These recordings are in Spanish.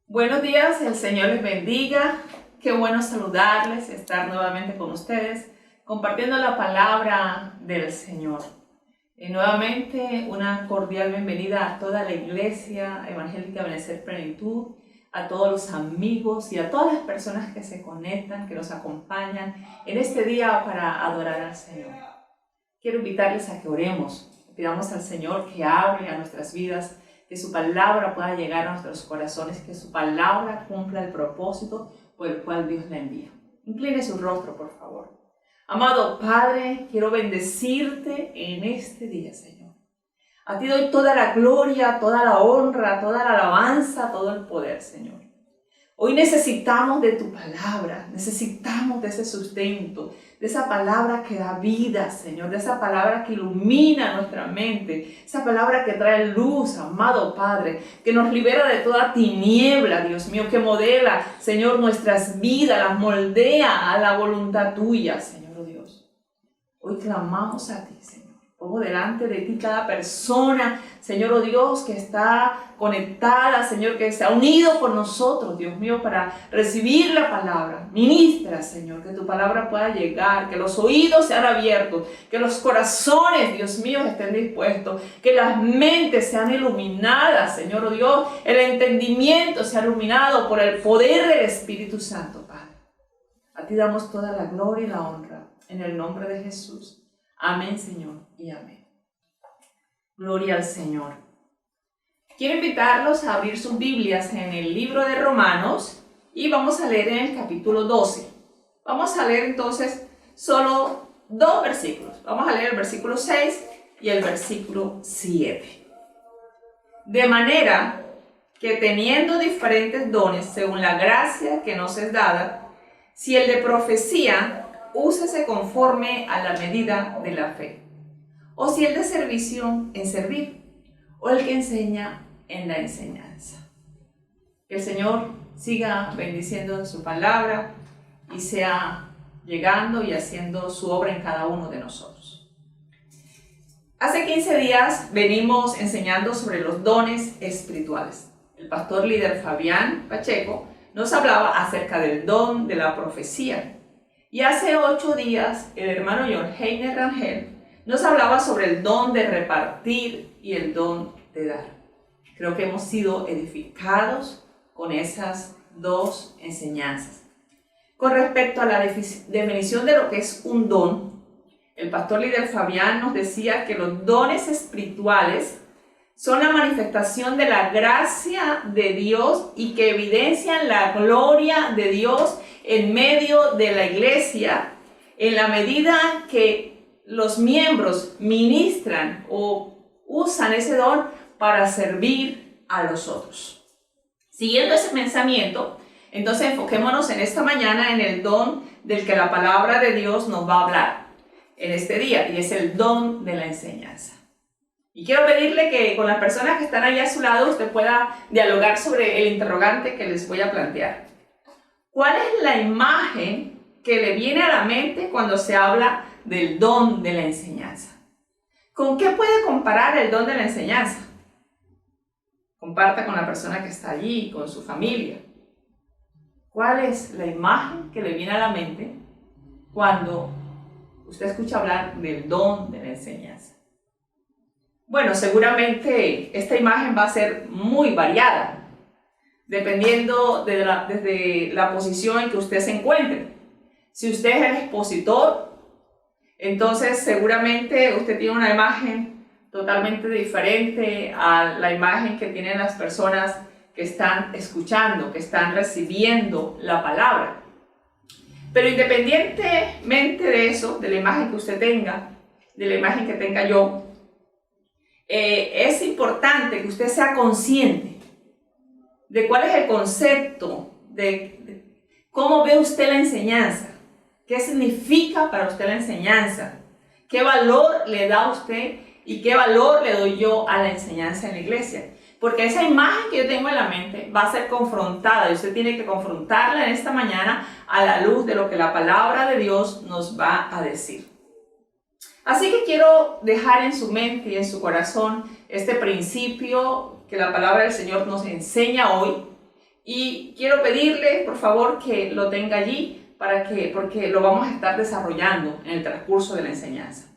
Buenos días, el Señor les bendiga. Qué bueno saludarles, estar nuevamente con ustedes, compartiendo la palabra del Señor. Y nuevamente una cordial bienvenida a toda la Iglesia Evangélica Benecer Plenitud, a todos los amigos y a todas las personas que se conectan, que nos acompañan en este día para adorar al Señor. Quiero invitarles a que oremos, pidamos al Señor que hable a nuestras vidas, que su palabra pueda llegar a nuestros corazones, que su palabra cumpla el propósito por el cual Dios la envía. Incline su rostro, por favor. Amado Padre, quiero bendecirte en este día, Señor. A ti doy toda la gloria, toda la honra, toda la alabanza, todo el poder, Señor. Hoy necesitamos de tu palabra, necesitamos de ese sustento, de esa palabra que da vida, Señor, de esa palabra que ilumina nuestra mente, esa palabra que trae luz, amado Padre, que nos libera de toda tiniebla, Dios mío, que modela, Señor, nuestras vidas, las moldea a la voluntad tuya, Señor Dios. Hoy clamamos a ti, Señor. Pongo delante de ti cada persona, Señor, oh Dios, que está conectada, Señor, que se ha unido con nosotros, Dios mío, para recibir la palabra. Ministra, Señor, que tu palabra pueda llegar, que los oídos sean abiertos, que los corazones, Dios mío, estén dispuestos, que las mentes sean iluminadas, Señor, oh Dios, el entendimiento sea iluminado por el poder del Espíritu Santo, Padre. A ti damos toda la gloria y la honra, en el nombre de Jesús. Amén, Señor, y amén. Gloria al Señor. Quiero invitarlos a abrir sus Biblias en el libro de Romanos y vamos a leer en el capítulo 12. Vamos a leer entonces solo dos versículos. Vamos a leer el versículo 6 y el versículo 7. De manera que teniendo diferentes dones según la gracia que nos es dada, si el de profecía, úsese conforme a la medida de la fe. O si el de servicio, en servir. O el que enseña, en la enseñanza. Que el Señor siga bendiciendo su palabra y sea llegando y haciendo su obra en cada uno de nosotros. Hace 15 días venimos enseñando sobre los dones espirituales. El pastor líder Fabián Pacheco nos hablaba acerca del don de la profecía. Y hace 8 días, el hermano John Heiner Rangel nos hablaba sobre el don de repartir y el don de dar. Creo que hemos sido edificados con esas dos enseñanzas. Con respecto a la definición de lo que es un don, el pastor líder Fabián nos decía que los dones espirituales son la manifestación de la gracia de Dios y que evidencian la gloria de Dios en medio de la iglesia, en la medida que los miembros ministran o usan ese don para servir a los otros. Siguiendo ese pensamiento, entonces enfoquémonos en esta mañana en el don del que la palabra de Dios nos va a hablar en este día, y es el don de la enseñanza. Y quiero pedirle que con las personas que están ahí a su lado usted pueda dialogar sobre el interrogante que les voy a plantear. ¿Cuál es la imagen que le viene a la mente cuando se habla del don de la enseñanza? ¿Con qué puede comparar el don de la enseñanza? Comparta con la persona que está allí, con su familia. ¿Cuál es la imagen que le viene a la mente cuando usted escucha hablar del don de la enseñanza? Bueno, seguramente esta imagen va a ser muy variada, dependiendo desde la posición en que usted se encuentre. Si usted es el expositor, entonces seguramente usted tiene una imagen totalmente diferente a la imagen que tienen las personas que están escuchando, que están recibiendo la palabra. Pero independientemente de eso, de la imagen que usted tenga, de la imagen que tenga yo, es importante que usted sea consciente de cuál es el concepto, de cómo ve usted la enseñanza, qué significa para usted la enseñanza, qué valor le da a usted y qué valor le doy yo a la enseñanza en la iglesia. Porque esa imagen que yo tengo en la mente va a ser confrontada y usted tiene que confrontarla en esta mañana a la luz de lo que la palabra de Dios nos va a decir. Así que quiero dejar en su mente y en su corazón este principio que la palabra del Señor nos enseña hoy Y quiero pedirle, por favor, que lo tenga allí porque lo vamos a estar desarrollando en el transcurso de la enseñanza.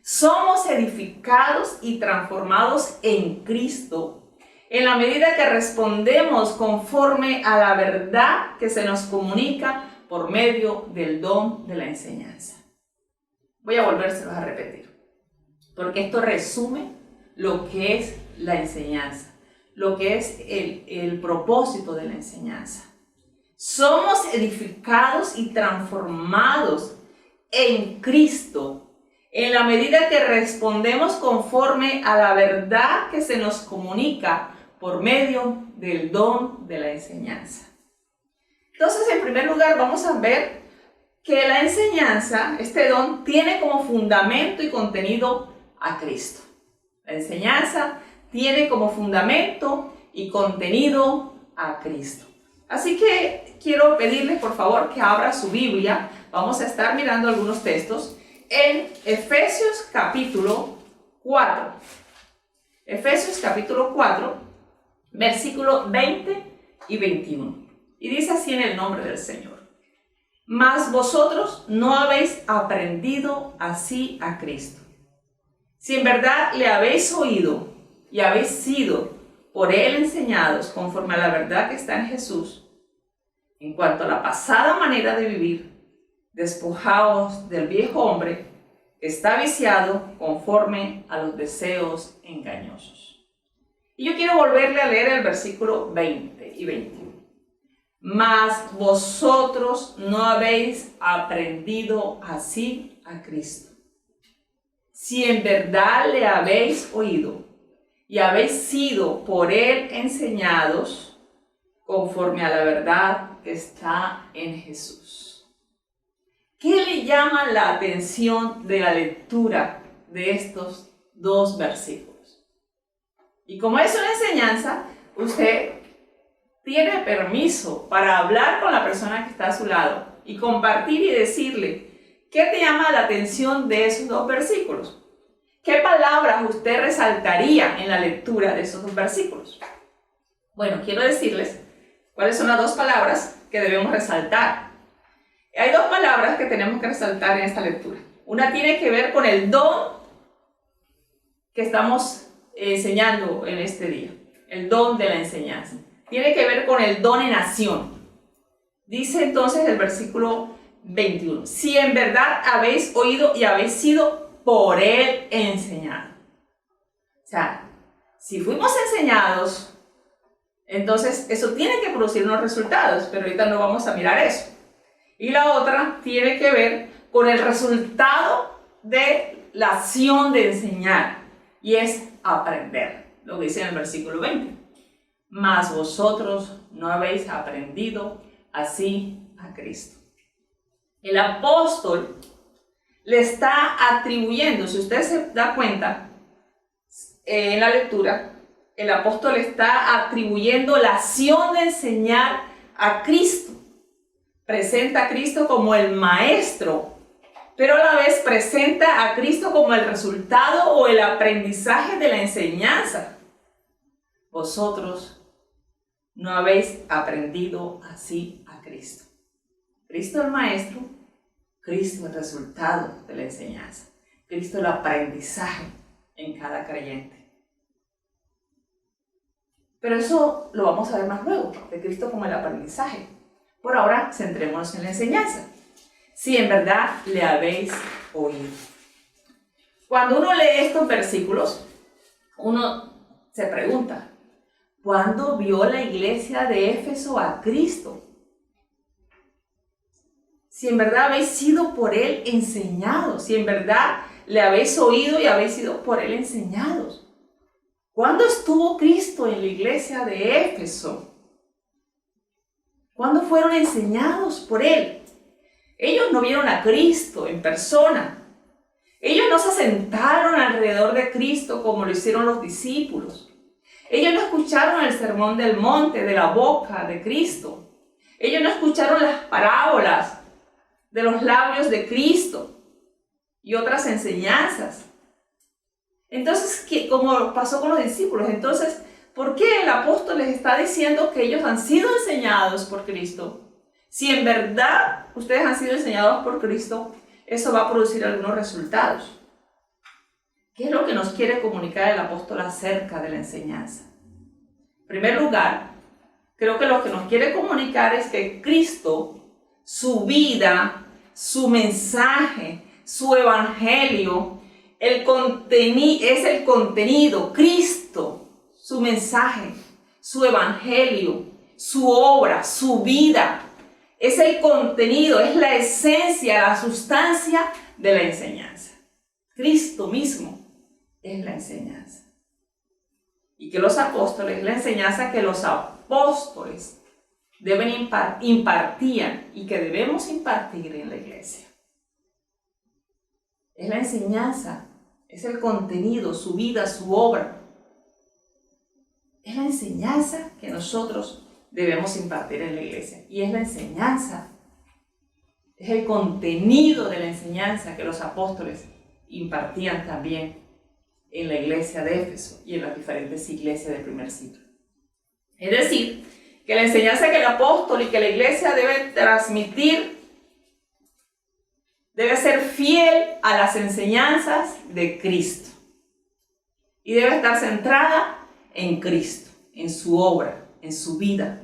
Somos edificados y transformados en Cristo en la medida que respondemos conforme a la verdad que se nos comunica por medio del don de la enseñanza. Voy a volvérselos a repetir, porque esto resume lo que es la enseñanza, lo que es el propósito de la enseñanza. Somos edificados y transformados en Cristo en la medida que respondemos conforme a la verdad que se nos comunica por medio del don de la enseñanza. Entonces, en primer lugar, vamos a ver que la enseñanza, este don, tiene como fundamento y contenido a Cristo. La enseñanza tiene como fundamento y contenido a Cristo. Así que quiero pedirles, por favor, que abra su Biblia. Vamos a estar mirando algunos textos en Efesios capítulo 4. Efesios capítulo 4, versículos 20 y 21. Y dice así en el nombre del Señor: Mas vosotros no habéis aprendido así a Cristo. Si en verdad le habéis oído y habéis sido por él enseñados conforme a la verdad que está en Jesús, en cuanto a la pasada manera de vivir, despojaos del viejo hombre que está viciado conforme a los deseos engañosos. Y yo quiero volverle a leer el versículo 20 y 21. Mas vosotros no habéis aprendido así a Cristo. Si en verdad le habéis oído y habéis sido por él enseñados conforme a la verdad que está en Jesús. ¿Qué le llama la atención de la lectura de estos dos versículos? Y como es una enseñanza, usted tiene permiso para hablar con la persona que está a su lado y compartir y decirle qué te llama la atención de esos dos versículos. ¿Qué palabras usted resaltaría en la lectura de esos dos versículos? Bueno, quiero decirles cuáles son las dos palabras que debemos resaltar. Hay dos palabras que tenemos que resaltar en esta lectura. Una tiene que ver con el don que estamos enseñando en este día, el don de la enseñanza. Tiene que ver con el don en acción. Dice entonces el versículo 21, si en verdad habéis oído y habéis sido por él enseñados. O sea, si fuimos enseñados, entonces eso tiene que producir unos resultados, pero ahorita no vamos a mirar eso. Y la otra tiene que ver con el resultado de la acción de enseñar, y es aprender, lo que dice en el versículo 20. Mas vosotros no habéis aprendido así a Cristo. El apóstol le está atribuyendo, si usted se da cuenta en la lectura, el apóstol está atribuyendo la acción de enseñar a Cristo. Presenta a Cristo como el maestro, pero a la vez presenta a Cristo como el resultado o el aprendizaje de la enseñanza. Vosotros no habéis aprendido así a Cristo. Cristo el maestro, Cristo el resultado de la enseñanza, Cristo el aprendizaje en cada creyente. Pero eso lo vamos a ver más luego, de Cristo como el aprendizaje. Por ahora, centrémonos en la enseñanza. Si en verdad le habéis oído. Cuando uno lee estos versículos, uno se pregunta, ¿cuándo vio la iglesia de Éfeso a Cristo? Si en verdad habéis sido por él enseñados, si en verdad le habéis oído y habéis sido por él enseñados. ¿Cuándo estuvo Cristo en la iglesia de Éfeso? ¿Cuándo fueron enseñados por él? Ellos no vieron a Cristo en persona. Ellos no se sentaron alrededor de Cristo como lo hicieron los discípulos. Ellos no escucharon el sermón del monte de la boca de Cristo. Ellos no escucharon las parábolas de los labios de Cristo y otras enseñanzas. Entonces, como pasó con los discípulos, entonces ¿por qué el apóstol les está diciendo que ellos han sido enseñados por Cristo? Si en verdad ustedes han sido enseñados por Cristo, eso va a producir algunos resultados. ¿Qué es lo que nos quiere comunicar el apóstol acerca de la enseñanza? En primer lugar, creo que lo que nos quiere comunicar es que Cristo, su vida, su mensaje, su evangelio, es el contenido, Cristo, su mensaje, su evangelio, su obra, su vida. Es el contenido, es la esencia, la sustancia de la enseñanza. Cristo mismo es la enseñanza. Y que los apóstoles, la enseñanza que los apóstoles deben impartían y que debemos impartir en la iglesia. Es la enseñanza, es el contenido, su vida, su obra. Es la enseñanza que nosotros debemos impartir en la iglesia. Y es la enseñanza, es el contenido de la enseñanza que los apóstoles impartían también en la iglesia de Éfeso y en las diferentes iglesias del primer siglo. Es decir, que la enseñanza que el apóstol y que la iglesia debe transmitir debe ser fiel a las enseñanzas de Cristo y debe estar centrada en Cristo, en su obra, en su vida.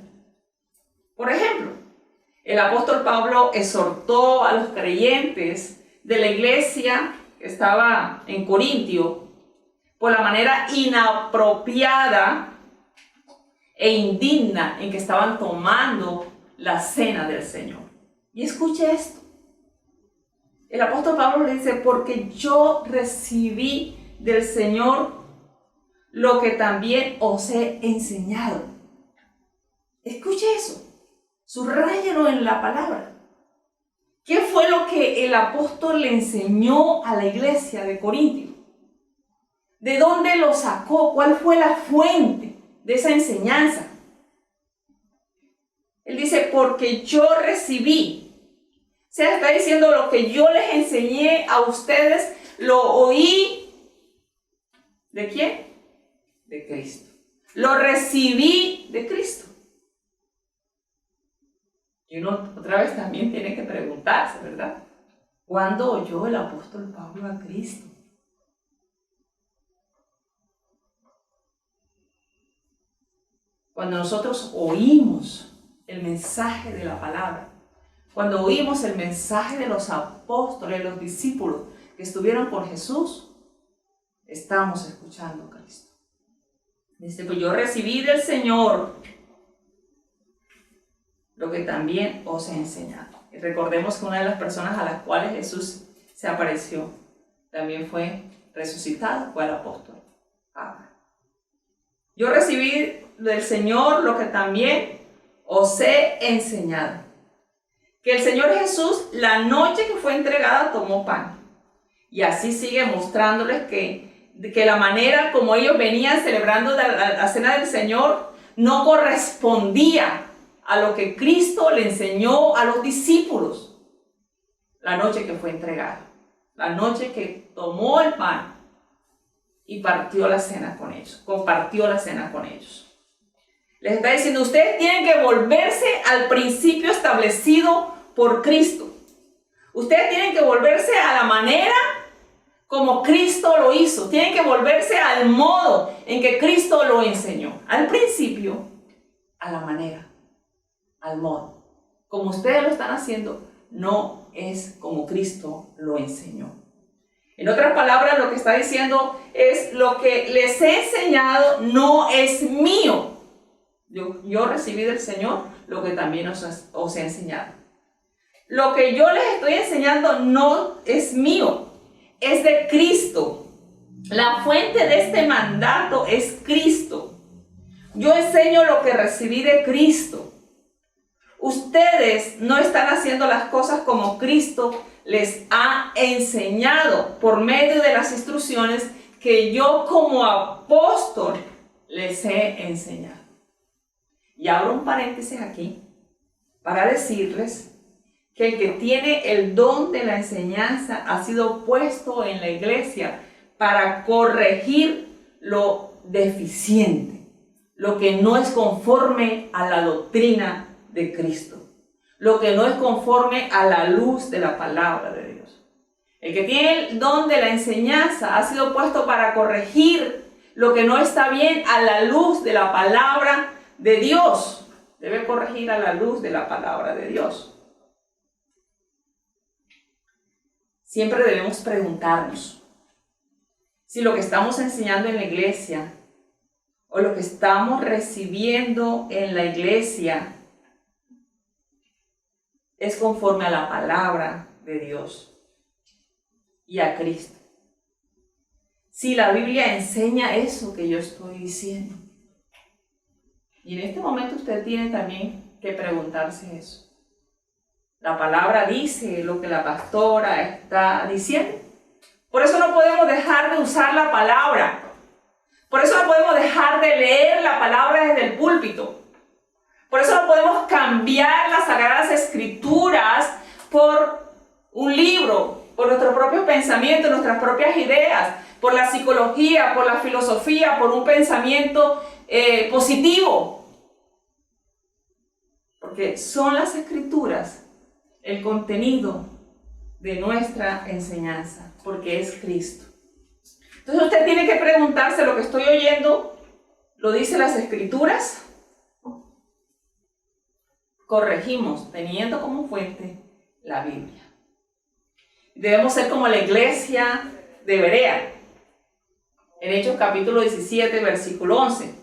Por ejemplo, el apóstol Pablo exhortó a los creyentes de la iglesia que estaba en Corintio por la manera inapropiada e indigna en que estaban tomando la cena del Señor. Y escuche esto. El apóstol Pablo le dice, porque yo recibí del Señor lo que también os he enseñado. Escuche eso. Subráyelo en la palabra. ¿Qué fue lo que el apóstol le enseñó a la iglesia de Corintio? ¿De dónde lo sacó? ¿Cuál fue la fuente de esa enseñanza? Él dice, porque yo recibí. O sea, está diciendo lo que yo les enseñé a ustedes, lo oí. ¿De quién? De Cristo. Lo recibí de Cristo. Y uno otra vez también tiene que preguntarse, ¿verdad? ¿Cuándo oyó el apóstol Pablo a Cristo? Cuando nosotros oímos el mensaje de la palabra, cuando oímos el mensaje de los apóstoles, los discípulos que estuvieron con Jesús, estamos escuchando a Cristo. Dice, pues yo recibí del Señor lo que también os he enseñado. Y recordemos que una de las personas a las cuales Jesús se apareció también fue resucitado, fue el apóstol Pablo. Yo recibí del Señor lo que también os he enseñado. Que el Señor Jesús, la noche que fue entregada, tomó pan. Y así sigue mostrándoles que la manera como ellos venían celebrando la cena del Señor no correspondía a lo que Cristo le enseñó a los discípulos. La noche que fue entregada. La noche que tomó el pan y partió la cena con ellos. Compartió la cena con ellos. Les está diciendo, ustedes tienen que volverse al principio establecido por Cristo. Ustedes tienen que volverse a la manera como Cristo lo hizo. Tienen que volverse al modo en que Cristo lo enseñó. Al principio, a la manera, al modo. Como ustedes lo están haciendo, no es como Cristo lo enseñó. En otras palabras, lo que está diciendo es lo que les he enseñado no es mío. Yo recibí del Señor lo que también os he enseñado. Lo que yo les estoy enseñando no es mío, es de Cristo. La fuente de este mandato es Cristo. Yo enseño lo que recibí de Cristo. Ustedes no están haciendo las cosas como Cristo les ha enseñado por medio de las instrucciones que yo como apóstol les he enseñado. Y abro un paréntesis aquí para decirles que el que tiene el don de la enseñanza ha sido puesto en la iglesia para corregir lo deficiente, lo que no es conforme a la doctrina de Cristo, lo que no es conforme a la luz de la palabra de Dios. El que tiene el don de la enseñanza ha sido puesto para corregir lo que no está bien a la luz de la palabra de Dios. Debe corregir a la luz de la palabra de Dios. Siempre debemos preguntarnos si lo que estamos enseñando en la iglesia o lo que estamos recibiendo en la iglesia es conforme a la palabra de Dios y a Cristo. Si la Biblia enseña eso que yo estoy diciendo. Y en este momento usted tiene también que preguntarse eso. La palabra dice lo que la pastora está diciendo. Por eso no podemos dejar de usar la palabra. Por eso no podemos dejar de leer la palabra desde el púlpito. Por eso no podemos cambiar las Sagradas Escrituras por un libro, por nuestro propio pensamiento, nuestras propias ideas, por la psicología, por la filosofía, por un pensamiento positivo. Porque son las Escrituras el contenido de nuestra enseñanza, porque es Cristo. Entonces usted tiene que preguntarse, ¿lo que estoy oyendo lo dice las Escrituras? Corregimos, teniendo como fuente la Biblia. Debemos ser como la iglesia de Berea. En Hechos capítulo 17, versículo 11.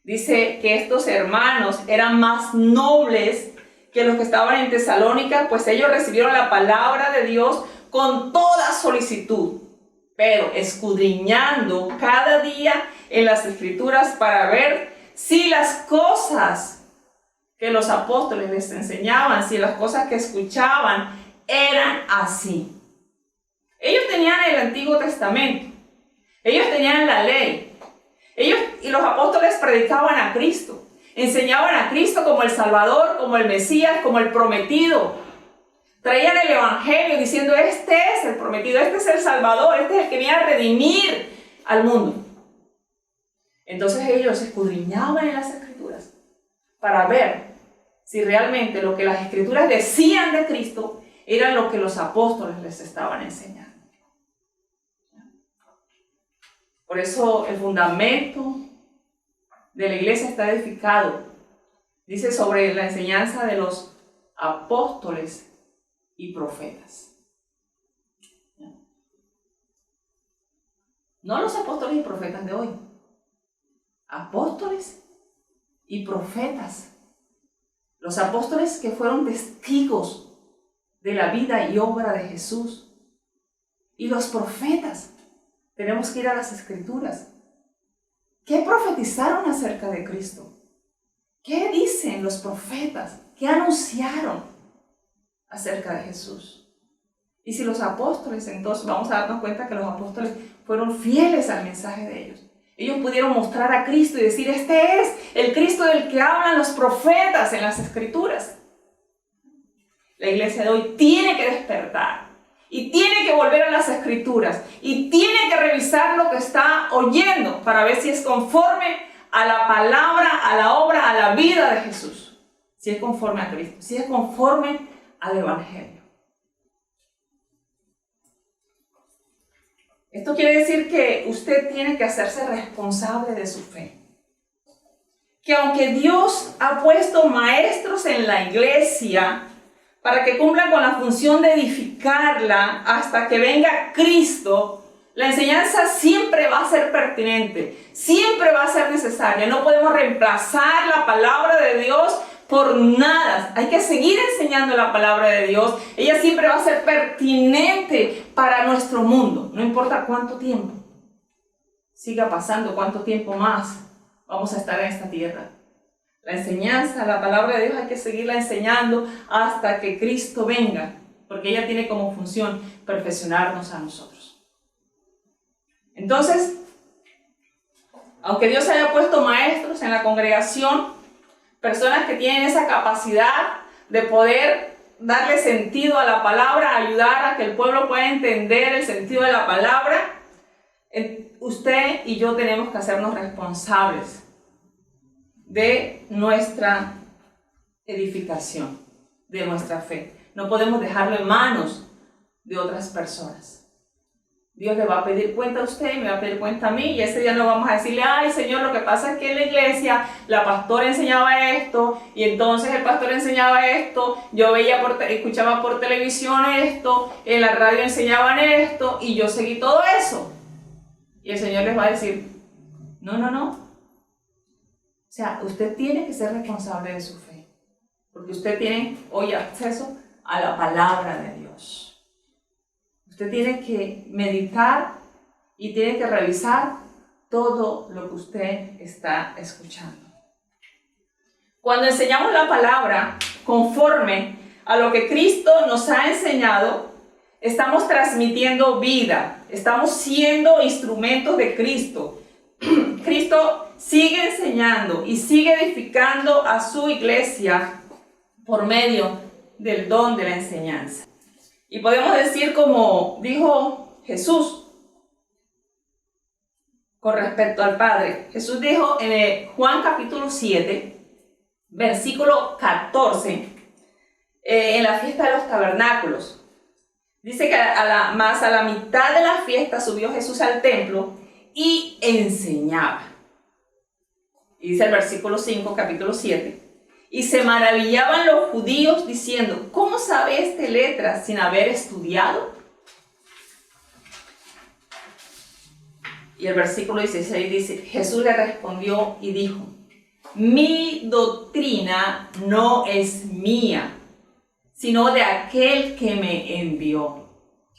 Dice que estos hermanos eran más nobles que los que estaban en Tesalónica, pues ellos recibieron la palabra de Dios con toda solicitud, pero escudriñando cada día en las Escrituras para ver si las cosas que los apóstoles les enseñaban, si las cosas que escuchaban eran así. Ellos tenían el Antiguo Testamento, ellos tenían la ley, ellos y los apóstoles predicaban a Cristo. Enseñaban a Cristo como el Salvador, como el Mesías, como el prometido. Traían el Evangelio diciendo, este es el prometido, este es el Salvador, este es el que viene a redimir al mundo. Entonces ellos escudriñaban en las Escrituras para ver si realmente lo que las Escrituras decían de Cristo era lo que los apóstoles les estaban enseñando. Por eso el fundamento de la iglesia está edificado, dice, sobre la enseñanza de los apóstoles y profetas. No los apóstoles y profetas de hoy, apóstoles y profetas. Los apóstoles que fueron testigos de la vida y obra de Jesús. Y los profetas, tenemos que ir a las Escrituras. ¿Qué profetizaron acerca de Cristo? ¿Qué dicen los profetas? ¿Qué anunciaron acerca de Jesús? Y si los apóstoles, entonces vamos a darnos cuenta que los apóstoles fueron fieles al mensaje de ellos. Ellos pudieron mostrar a Cristo y decir, este es el Cristo del que hablan los profetas en las Escrituras. La iglesia de hoy tiene que despertar y tiene que volver a las Escrituras y tiene que revisar lo que está oyendo para ver si es conforme a la palabra, a la obra, a la vida de Jesús. Si es conforme a Cristo, si es conforme al Evangelio. Esto quiere decir que usted tiene que hacerse responsable de su fe. Que aunque Dios ha puesto maestros en la iglesia para que cumplan con la función de edificarla hasta que venga Cristo, la enseñanza siempre va a ser pertinente, siempre va a ser necesaria. No podemos reemplazar la palabra de Dios por nada. Hay que seguir enseñando la palabra de Dios. Ella siempre va a ser pertinente para nuestro mundo. No importa cuánto tiempo siga pasando, cuánto tiempo más vamos a estar en esta tierra. La enseñanza, la palabra de Dios hay que seguirla enseñando hasta que Cristo venga, porque ella tiene como función perfeccionarnos a nosotros. Entonces, aunque Dios haya puesto maestros en la congregación, personas que tienen esa capacidad de poder darle sentido a la palabra, ayudar a que el pueblo pueda entender el sentido de la palabra, usted y yo tenemos que hacernos responsables de nuestra edificación, de nuestra fe. No podemos dejarlo en manos de otras personas. Dios le va a pedir cuenta a usted y me va a pedir cuenta a mí, y ese día no vamos a decirle, ay Señor, lo que pasa es que en la iglesia la pastora enseñaba esto, y entonces el pastor enseñaba esto, yo escuchaba por televisión esto, en la radio enseñaban esto, y yo seguí todo eso. Y el Señor les va a decir, no. O sea, usted tiene que ser responsable de su fe, porque usted tiene hoy acceso a la palabra de Dios. Usted tiene que meditar y tiene que revisar todo lo que usted está escuchando. Cuando enseñamos la palabra conforme a lo que Cristo nos ha enseñado, estamos transmitiendo vida, estamos siendo instrumentos de Cristo. Cristo sigue enseñando y sigue edificando a su iglesia por medio del don de la enseñanza. Y podemos decir como dijo Jesús con respecto al Padre. Jesús dijo en Juan capítulo 7, versículo 14, en la fiesta de los tabernáculos. Dice que a la mitad de la fiesta subió Jesús al templo y enseñaba. Y dice el versículo 5, capítulo 7. Y se maravillaban los judíos diciendo, ¿cómo sabe este letras sin haber estudiado? Y el versículo 16 dice, Jesús le respondió y dijo, mi doctrina no es mía, sino de aquel que me envió.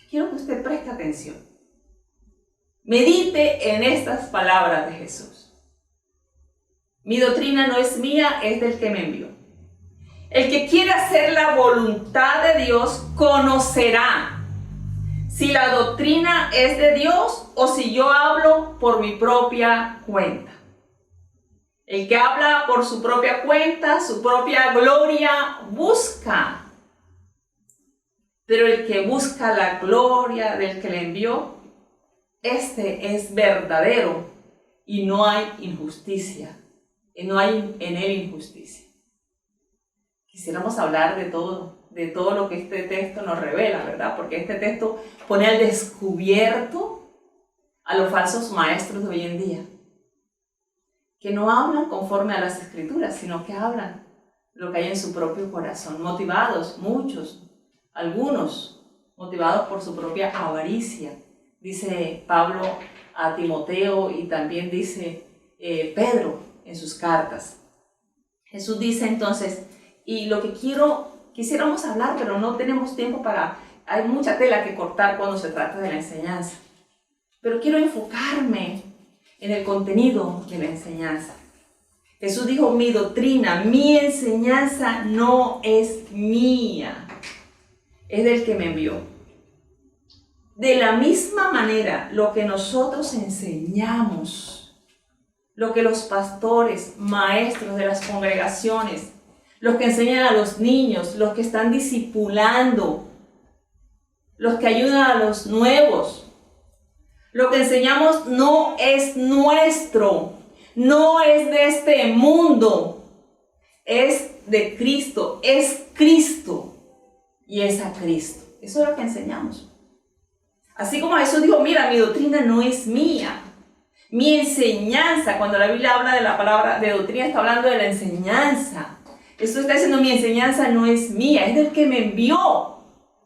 Quiero que usted preste atención. Medite en estas palabras de Jesús. Mi doctrina no es mía, es del que me envió. El que quiere hacer la voluntad de Dios conocerá si la doctrina es de Dios o si yo hablo por mi propia cuenta. El que habla por su propia cuenta, su propia gloria, busca. Pero el que busca la gloria del que le envió, este es verdadero y no hay injusticia. Y no hay en él injusticia. Quisiéramos hablar de todo lo que este texto nos revela, ¿verdad? Porque este texto pone al descubierto a los falsos maestros de hoy en día, que no hablan conforme a las Escrituras, sino que hablan lo que hay en su propio corazón, motivados, muchos, algunos, motivados por su propia avaricia. Dice Pablo a Timoteo y también dice Pedro en sus cartas. Jesús dice entonces, y lo que quisiéramos hablar, pero no tenemos tiempo hay mucha tela que cortar cuando se trata de la enseñanza. Pero quiero enfocarme en el contenido de la enseñanza. Jesús dijo, mi doctrina, mi enseñanza no es mía, es del que me envió. De la misma manera, lo que nosotros enseñamos, lo que los pastores, maestros de las congregaciones, los que enseñan a los niños, los que están discipulando, los que ayudan a los nuevos, lo que enseñamos no es nuestro, no es de este mundo, es de Cristo, es Cristo y es a Cristo. Eso es lo que enseñamos. Así como Jesús dijo, mira, mi doctrina no es mía. Mi enseñanza, cuando la Biblia habla de la palabra de doctrina, está hablando de la enseñanza. Esto está diciendo, mi enseñanza no es mía, es del que me envió.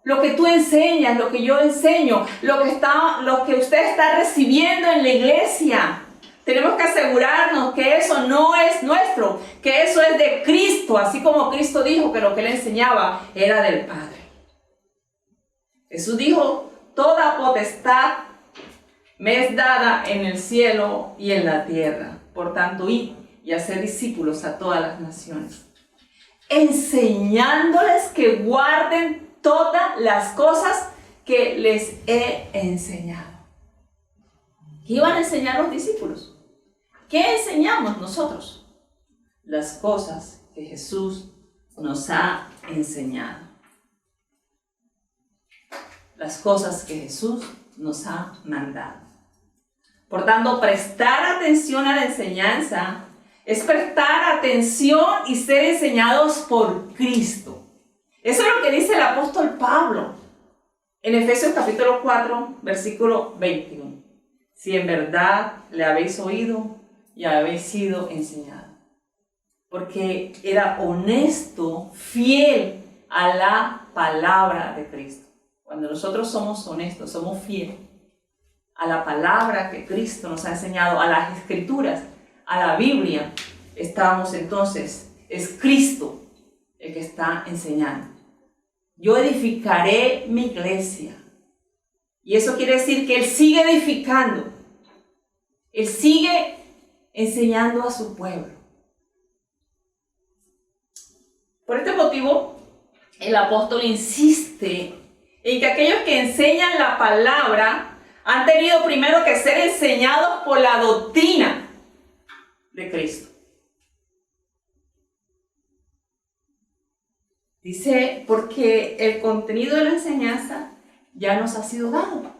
Lo que tú enseñas, lo que yo enseño, lo que usted está recibiendo en la iglesia. Tenemos que asegurarnos que eso no es nuestro, que eso es de Cristo, así como Cristo dijo que lo que él enseñaba era del Padre. Jesús dijo, toda potestad me es dada en el cielo y en la tierra. Por tanto, id y hacer discípulos a todas las naciones, enseñándoles que guarden todas las cosas que les he enseñado. ¿Qué iban a enseñar los discípulos? ¿Qué enseñamos nosotros? Las cosas que Jesús nos ha enseñado. Las cosas que Jesús nos ha mandado. Por tanto, prestar atención a la enseñanza Es prestar atención y ser enseñados por Cristo. Eso es lo que dice el apóstol Pablo en Efesios capítulo 4, versículo 21. Si en verdad le habéis oído y habéis sido enseñados. Porque era honesto, fiel a la palabra de Cristo. Cuando nosotros somos honestos, somos fieles a la palabra que Cristo nos ha enseñado, a las Escrituras, a la Biblia, estamos entonces, es Cristo el que está enseñando. Yo edificaré mi iglesia. Y eso quiere decir que Él sigue edificando. Él sigue enseñando a su pueblo. Por este motivo, el apóstol insiste en que aquellos que enseñan la palabra han tenido primero que ser enseñados por la doctrina de Cristo. Dice, porque el contenido de la enseñanza ya nos ha sido dado.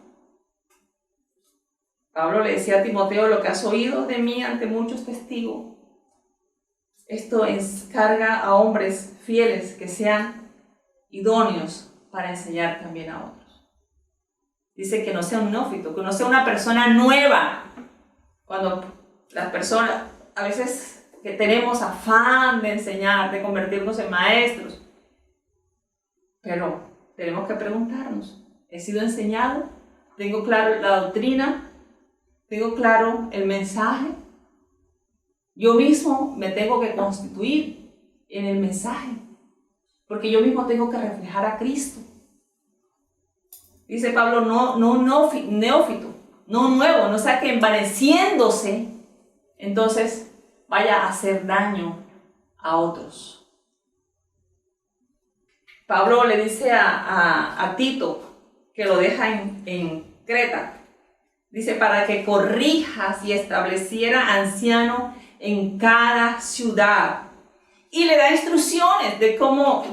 Pablo le decía a Timoteo, lo que has oído de mí ante muchos testigos, esto encarga a hombres fieles que sean idóneos para enseñar también a otros. Dice que no sea un neófito, que no sea una persona nueva. Cuando las personas, a veces que tenemos afán de enseñar, de convertirnos en maestros, pero tenemos que preguntarnos, ¿he sido enseñado? ¿Tengo claro la doctrina? ¿Tengo claro el mensaje? Yo mismo me tengo que constituir en el mensaje, porque yo mismo tengo que reflejar a Cristo. Dice Pablo, no neófito, no nuevo, no sea que envaneciéndose, entonces vaya a hacer daño a otros. Pablo le dice a Tito, que lo deja en Creta, dice, para que corrijas y estableciera anciano en cada ciudad. Y le da instrucciones de cómo,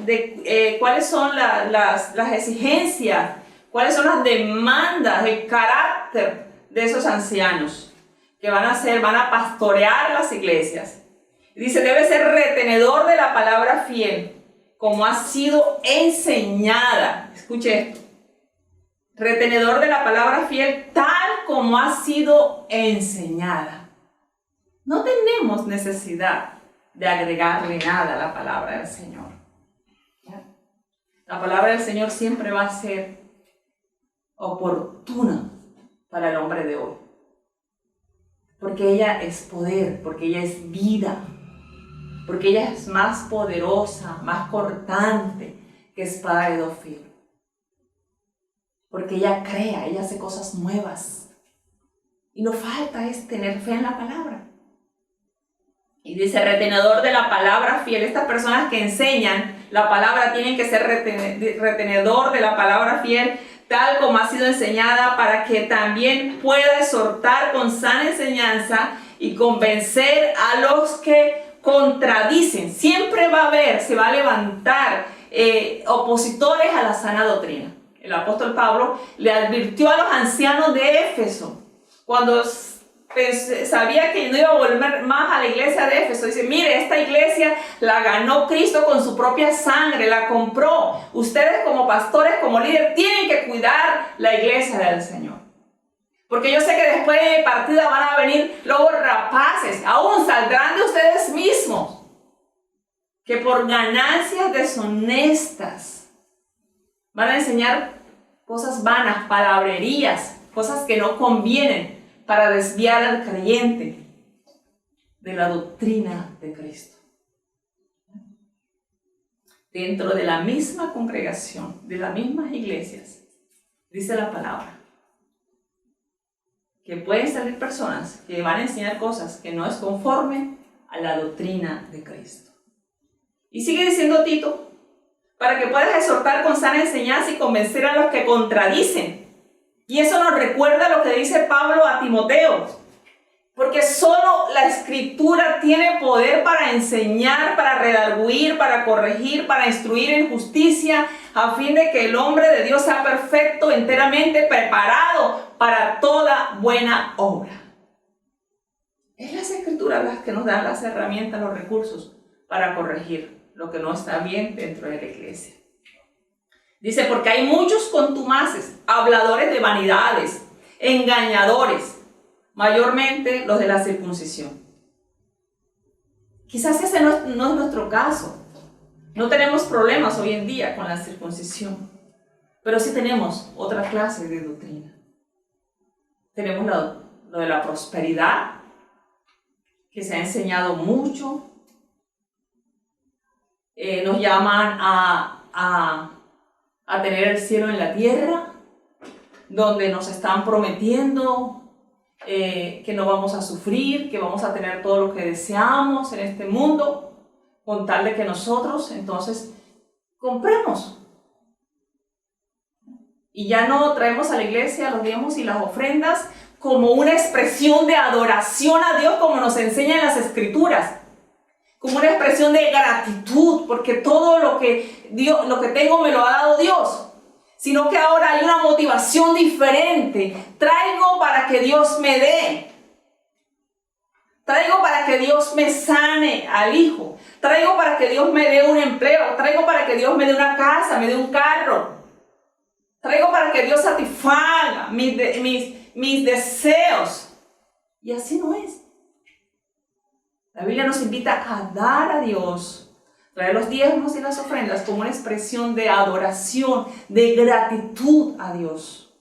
cuáles son las exigencias, cuáles son las demandas, el carácter de esos ancianos que van a pastorear las iglesias. Dice, debe ser retenedor de la palabra fiel, como ha sido enseñada. Escuche esto. Retenedor de la palabra fiel, tal como ha sido enseñada. No tenemos necesidad de agregarle nada a la palabra del Señor. La palabra del Señor siempre va a ser oportuna para el hombre de hoy. Porque ella es poder, porque ella es vida, porque ella es más poderosa, más cortante que espada de dos filos. Porque ella crea, ella hace cosas nuevas. Y lo falta es tener fe en la palabra. Y dice, retenedor de la palabra fiel. Estas personas que enseñan la palabra tienen que ser retenedor de la palabra fiel, tal como ha sido enseñada, para que también pueda exhortar con sana enseñanza y convencer a los que contradicen. Siempre va a haber, se va a levantar opositores a la sana doctrina. El apóstol Pablo le advirtió a los ancianos de Éfeso, cuando sabía que no iba a volver más a la iglesia de Éfeso. Dice, mire, esta iglesia la ganó Cristo con su propia sangre, la compró. Ustedes como pastores, como líderes, tienen que cuidar la iglesia del Señor. Porque yo sé que después de mi partida van a venir lobos rapaces, aún saldrán de ustedes mismos, que por ganancias deshonestas van a enseñar cosas vanas, palabrerías, cosas que no convienen, para desviar al creyente de la doctrina de Cristo. Dentro de la misma congregación, de las mismas iglesias, dice la palabra, que pueden salir personas que van a enseñar cosas que no es conforme a la doctrina de Cristo. Y sigue diciendo Tito, para que puedas exhortar con sana enseñanza y convencer a los que contradicen. Y eso nos recuerda lo que dice Pablo a Timoteo, porque solo la Escritura tiene poder para enseñar, para redarguir, para corregir, para instruir en justicia, a fin de que el hombre de Dios sea perfecto, enteramente preparado para toda buena obra. Es las Escrituras. Escrituras las que nos dan las herramientas, los recursos para corregir lo que no está bien dentro de la iglesia. Dice, porque hay muchos contumaces, habladores de vanidades, engañadores, mayormente los de la circuncisión. Quizás ese no es nuestro caso. No tenemos problemas hoy en día con la circuncisión, pero sí tenemos otra clase de doctrina. Tenemos lo de la prosperidad, que se ha enseñado mucho. Nos llaman a tener el cielo en la tierra, donde nos están prometiendo que no vamos a sufrir, que vamos a tener todo lo que deseamos en este mundo, con tal de que nosotros entonces compremos. Y ya no traemos a la iglesia los diezmos y las ofrendas como una expresión de adoración a Dios, como nos enseñan las Escrituras, como una expresión de gratitud, porque todo lo que tengo me lo ha dado Dios, sino que ahora hay una motivación diferente. Traigo para que Dios me dé. Traigo para que Dios me sane al hijo. Traigo para que Dios me dé un empleo. Traigo para que Dios me dé una casa, me dé un carro. Traigo para que Dios satisfaga mis deseos. Y así no es. La Biblia nos invita a dar a Dios, traer los diezmos y las ofrendas como una expresión de adoración, de gratitud a Dios.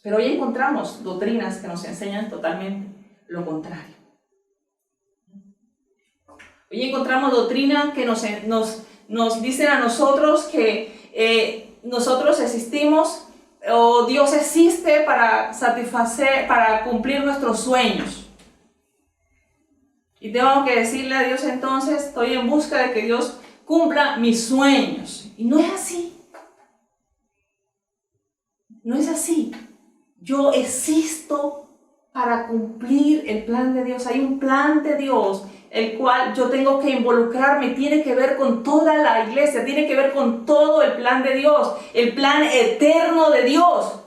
Pero hoy encontramos doctrinas que nos enseñan totalmente lo contrario. Hoy encontramos doctrinas que nos dicen a nosotros que nosotros existimos, o Dios existe para satisfacer, para cumplir nuestros sueños. Y tengo que decirle a Dios entonces, estoy en busca de que Dios cumpla mis sueños. Y no es así. No es así. Yo existo para cumplir el plan de Dios. Hay un plan de Dios, el cual yo tengo que involucrarme. Tiene que ver con toda la iglesia, tiene que ver con todo el plan de Dios, el plan eterno de Dios.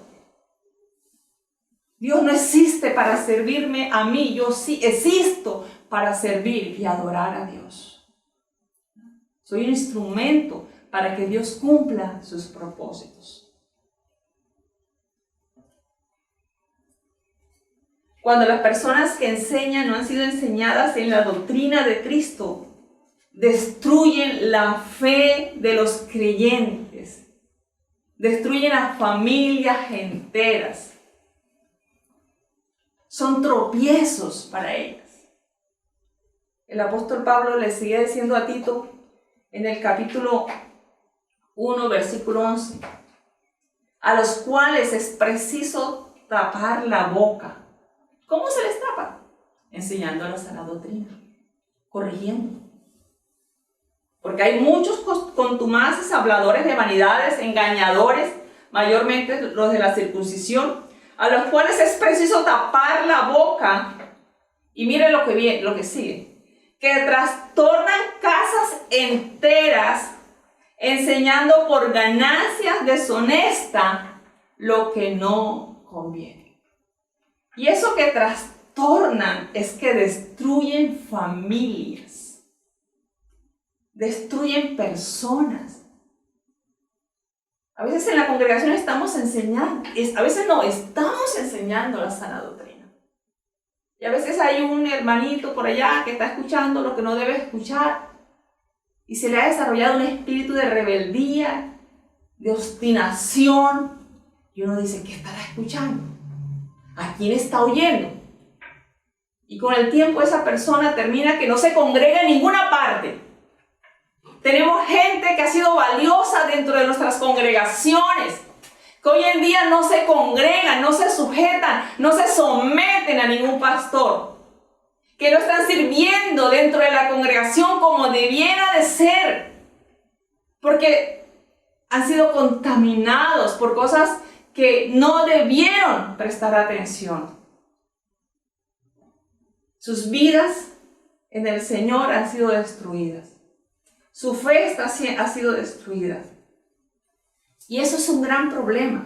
Dios no existe para servirme a mí, yo sí existo para servir y adorar a Dios. Soy un instrumento para que Dios cumpla sus propósitos. Cuando las personas que enseñan no han sido enseñadas en la doctrina de Cristo, destruyen la fe de los creyentes, destruyen a familias enteras. Son tropiezos para ellas. El apóstol Pablo le sigue diciendo a Tito en el capítulo 1, versículo 11, a los cuales es preciso tapar la boca. ¿Cómo se les tapa? Enseñándoles a la doctrina, corrigiendo. Porque hay muchos contumaces, habladores de vanidades, engañadores, mayormente los de la circuncisión, a los cuales es preciso tapar la boca. Y miren lo que sigue. Que trastornan casas enteras, enseñando por ganancias deshonestas lo que no conviene. Y eso que trastornan es que destruyen familias, destruyen personas. A veces en la congregación estamos enseñando, estamos enseñando la sana doctrina. Y a veces hay un hermanito por allá que está escuchando lo que no debe escuchar y se le ha desarrollado un espíritu de rebeldía, de obstinación. Y uno dice, ¿qué estará escuchando? ¿A quién está oyendo? Y con el tiempo esa persona termina que no se congrega en ninguna parte. Tenemos gente que ha sido valiosa dentro de nuestras congregaciones, que hoy en día no se congregan, no se sujetan, no se someten a ningún pastor, que no están sirviendo dentro de la congregación como debiera de ser, porque han sido contaminados por cosas que no debieron prestar atención. Sus vidas en el Señor han sido destruidas. Su fe ha sido destruida. Y eso es un gran problema.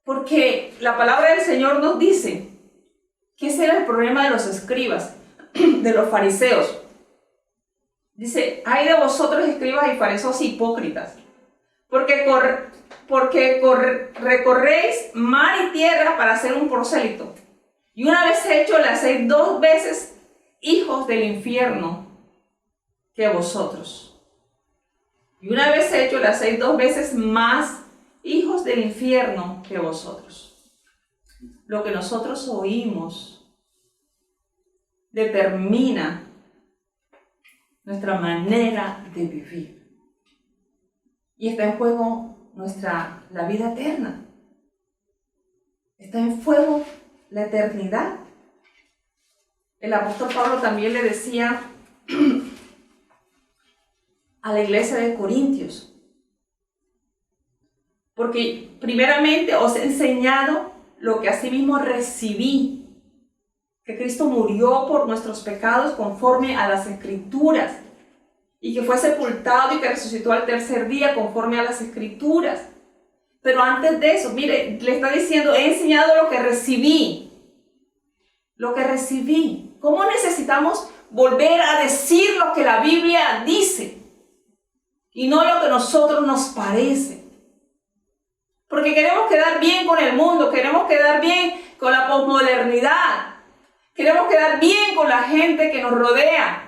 Porque la palabra del Señor nos dice que ese era el problema de los escribas, de los fariseos. Dice, ay de vosotros escribas y fariseos hipócritas, porque recorréis mar y tierra para hacer un prosélito, y una vez hecho le hacéis 2 veces hijos del infierno que vosotros. Y una vez hecho le hacéis 2 veces más hijos del infierno que vosotros. Lo que nosotros oímos determina nuestra manera de vivir. Y está en juego la vida eterna. Está en fuego la eternidad. El apóstol Pablo también le decía a la iglesia de Corintios, porque primeramente os he enseñado lo que asimismo recibí, que Cristo murió por nuestros pecados conforme a las Escrituras, y que fue sepultado y que resucitó al 3er día conforme a las Escrituras. Pero antes de eso, mire, le está diciendo, he enseñado lo que recibí. Lo que recibí. ¿Cómo necesitamos volver a decir lo que la Biblia dice? Y no lo que a nosotros nos parece. Porque queremos quedar bien con el mundo, queremos quedar bien con la posmodernidad. Queremos quedar bien con la gente que nos rodea.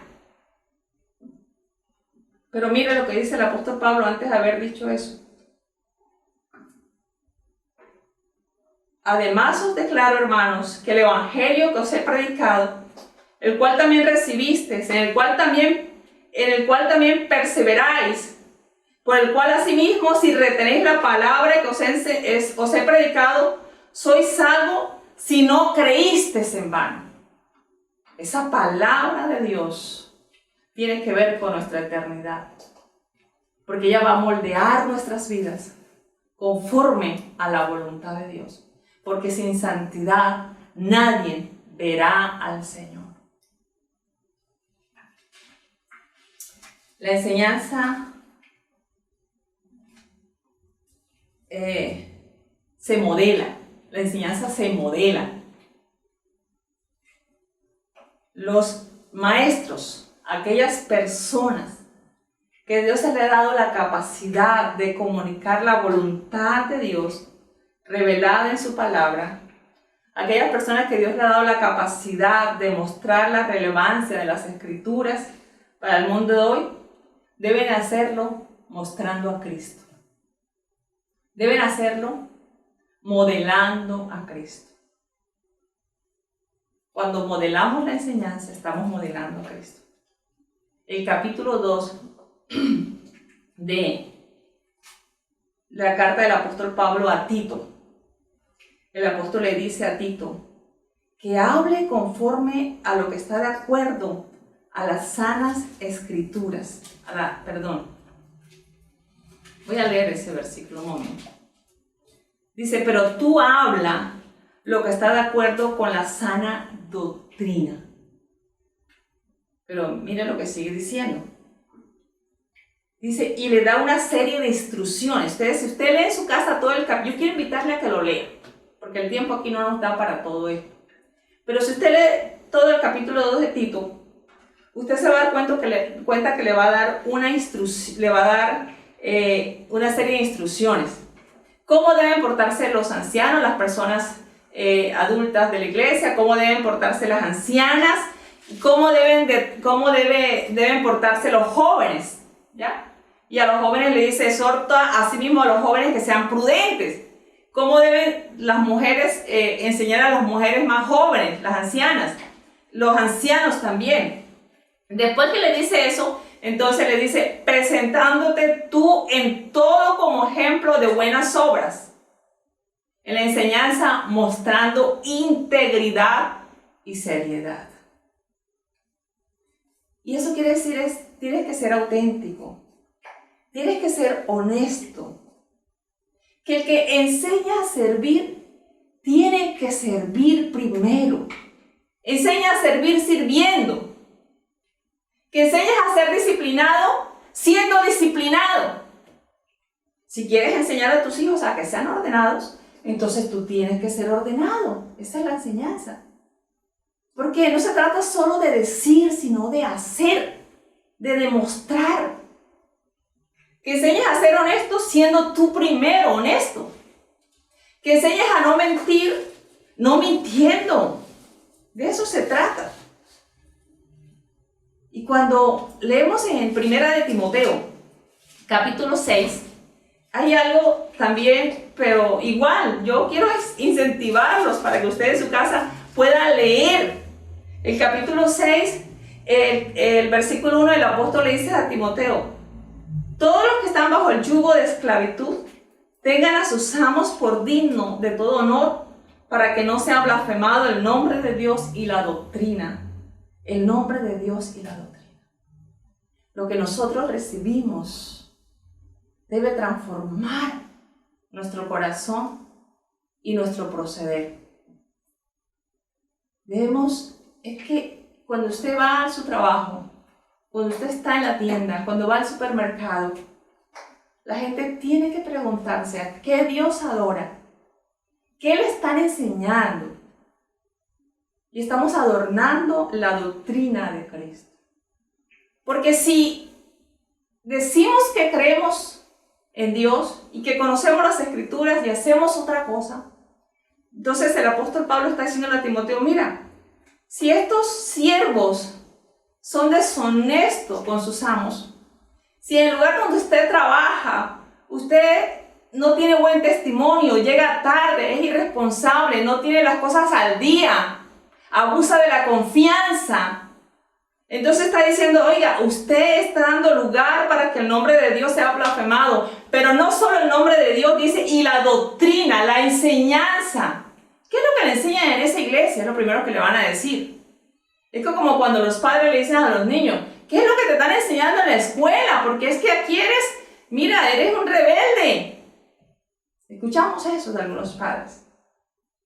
Pero mire lo que dice el apóstol Pablo antes de haber dicho eso. Además os declaro, hermanos, que el evangelio que os he predicado, el cual también recibisteis, en el cual también perseveráis, por el cual asimismo, si retenéis la palabra que os he predicado, sois salvos si no creísteis en vano. Esa palabra de Dios tiene que ver con nuestra eternidad, porque ella va a moldear nuestras vidas conforme a la voluntad de Dios, porque sin santidad nadie verá al Señor. La enseñanza se modela. Los maestros, aquellas personas que Dios les ha dado la capacidad de comunicar la voluntad de Dios revelada en su palabra, aquellas personas que Dios les ha dado la capacidad de mostrar la relevancia de las Escrituras para el mundo de hoy, deben hacerlo mostrando a Cristo. Deben hacerlo modelando a Cristo. Cuando modelamos la enseñanza, estamos modelando a Cristo. El capítulo 2 de la carta del apóstol Pablo a Tito. El apóstol le dice a Tito que hable conforme a lo que está de acuerdo a las sanas escrituras. Voy a leer ese versículo un momento. Dice, pero tú habla lo que está de acuerdo con la sana doctrina. Pero mire lo que sigue diciendo. Dice, y le da una serie de instrucciones. Si usted lee en su casa todo el capítulo, yo quiero invitarle a que lo lea, porque el tiempo aquí no nos da para todo esto. Pero si usted lee todo el capítulo 2 de Tito, usted se va a dar cuenta que le va a dar una serie de instrucciones. ¿Cómo deben portarse los ancianos, las personas adultas de la iglesia? ¿Cómo deben portarse las ancianas? ¿Cómo deben portarse los jóvenes? ¿Ya? Y a los jóvenes le dice, exhorta asimismo a los jóvenes que sean prudentes. ¿Cómo deben las mujeres enseñar a las mujeres más jóvenes, las ancianas? Los ancianos también. Después que le dice eso, entonces le dice, presentándote tú en todo como ejemplo de buenas obras. En la enseñanza, mostrando integridad y seriedad. Y eso quiere decir tienes que ser auténtico. Tienes que ser honesto. Que el que enseña a servir, tiene que servir primero. Enseña a servir sirviendo. Que enseñes a ser disciplinado, siendo disciplinado. Si quieres enseñar a tus hijos a que sean ordenados, entonces tú tienes que ser ordenado. Esa es la enseñanza. Porque no se trata solo de decir, sino de hacer, de demostrar. Que enseñes a ser honesto siendo tú primero honesto. Que enseñes a no mentir, no mintiendo. De eso se trata. Y cuando leemos en Primera de Timoteo, capítulo 6, hay algo también, pero igual, yo quiero incentivarlos para que ustedes en su casa puedan leer el capítulo 6, el versículo 1, el apóstol le dice a Timoteo: todos los que están bajo el yugo de esclavitud tengan a sus amos por digno de todo honor, para que no sea blasfemado el nombre de Dios y la doctrina. El nombre de Dios y la doctrina. Lo que nosotros recibimos debe transformar nuestro corazón y nuestro proceder. Es que cuando usted va a su trabajo, cuando usted está en la tienda, cuando va al supermercado, la gente tiene que preguntarse a qué Dios adora, qué le están enseñando. Y estamos adornando la doctrina de Cristo. Porque si decimos que creemos en Dios y que conocemos las Escrituras y hacemos otra cosa, entonces el apóstol Pablo está diciendo a Timoteo: mira, si estos siervos son deshonestos con sus amos, si en el lugar donde usted trabaja, usted no tiene buen testimonio, llega tarde, es irresponsable, no tiene las cosas al día, abusa de la confianza, entonces está diciendo: oiga, usted está dando lugar para que el nombre de Dios sea blasfemado. Pero no solo el nombre de Dios, dice, y la doctrina, la enseñanza. ¿Qué es lo que le enseñan en esa iglesia? Es lo primero que le van a decir. Es como cuando los padres le dicen a los niños: ¿qué es lo que te están enseñando en la escuela? Porque es que aquí eres un rebelde. Escuchamos eso de algunos padres.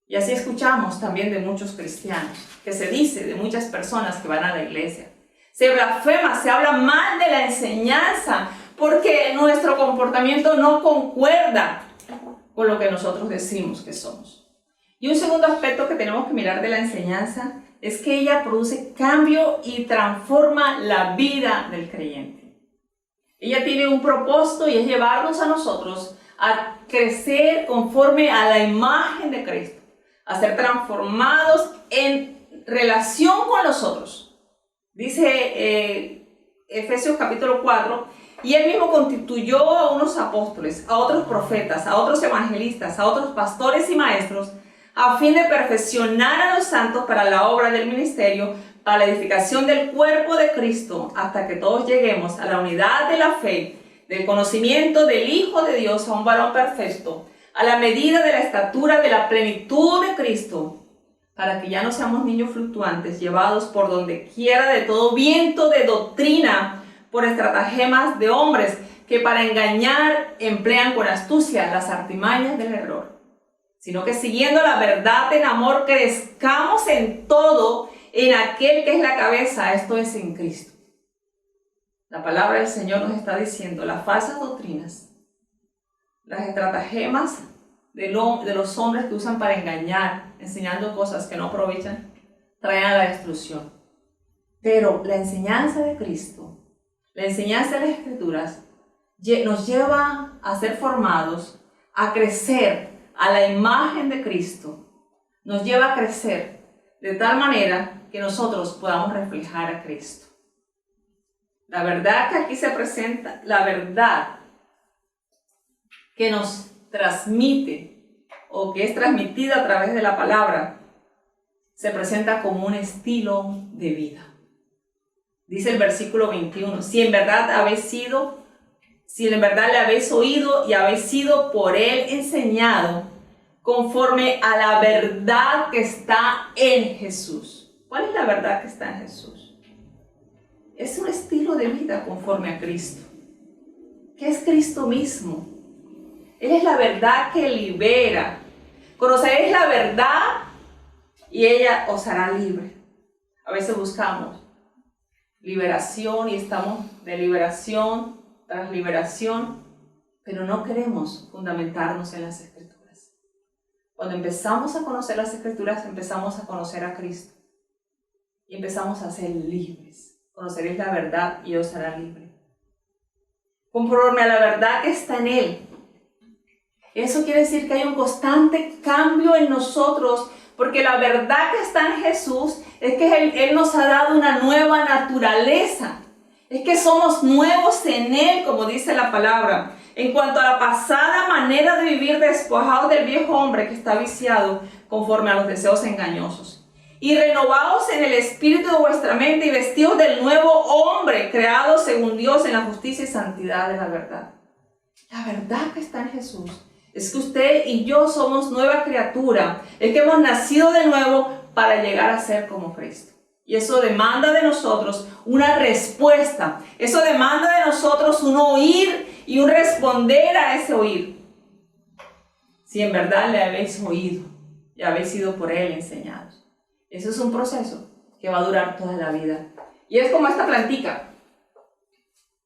Y así escuchamos también de muchos cristianos, que se dice de muchas personas que van a la iglesia. Se blasfema, se habla mal de la enseñanza, porque nuestro comportamiento no concuerda con lo que nosotros decimos que somos. Y un segundo aspecto que tenemos que mirar de la enseñanza es que ella produce cambio y transforma la vida del creyente. Ella tiene un propósito y es llevarnos a nosotros a crecer conforme a la imagen de Cristo, a ser transformados en relación con los otros. Dice Efesios capítulo 4, y él mismo constituyó a unos apóstoles, a otros profetas, a otros evangelistas, a otros pastores y maestros, a fin de perfeccionar a los santos para la obra del ministerio, para la edificación del cuerpo de Cristo, hasta que todos lleguemos a la unidad de la fe, del conocimiento del Hijo de Dios, a un varón perfecto, a la medida de la estatura de la plenitud de Cristo, para que ya no seamos niños fluctuantes, llevados por donde quiera de todo viento de doctrina, por estratagemas de hombres que para engañar emplean con astucia las artimañas del error, sino que siguiendo la verdad en amor crezcamos en todo en aquel que es la cabeza, esto es en Cristo. La palabra del Señor nos está diciendo: las falsas doctrinas, las estratagemas de los hombres que usan para engañar, enseñando cosas que no aprovechan, traen a la destrucción. Pero la enseñanza de Cristo, la enseñanza de las Escrituras, nos lleva a ser formados, a crecer a la imagen de Cristo. Nos lleva a crecer de tal manera que nosotros podamos reflejar a Cristo. La verdad que aquí se presenta, la verdad que nos transmite o que es transmitida a través de la palabra, se presenta como un estilo de vida. Dice el versículo 21, si en verdad le habéis oído y habéis sido por él enseñado, conforme a la verdad que está en Jesús. ¿Cuál es la verdad que está en Jesús? Es un estilo de vida conforme a Cristo. ¿Qué es Cristo mismo? Él es la verdad que libera. Conoceréis la verdad y ella os hará libre. A veces buscamos liberación y estamos de liberación tras liberación, pero no queremos fundamentarnos en las Escrituras. Cuando empezamos a conocer las Escrituras, empezamos a conocer a Cristo. y empezamos a ser libres. Conoceréis la verdad y os hará libre. Conforme a la verdad que está en Él. Eso quiere decir que hay un constante cambio en nosotros, porque la verdad que está en Jesús es que Él nos ha dado una nueva naturaleza. Es que somos nuevos en Él, como dice la palabra. En cuanto a la pasada manera de vivir, despojados del viejo hombre que está viciado conforme a los deseos engañosos. Y renovados en el espíritu de vuestra mente y vestidos del nuevo hombre, creado según Dios en la justicia y santidad de la verdad. La verdad que está en Jesús es que usted y yo somos nueva criatura. Es que hemos nacido de nuevo para llegar a ser como Cristo. Y eso demanda de nosotros una respuesta. Eso demanda de nosotros un oír y un responder a ese oír. Si en verdad le habéis oído y habéis sido por Él enseñados. Eso es un proceso que va a durar toda la vida. Y es como esta plantica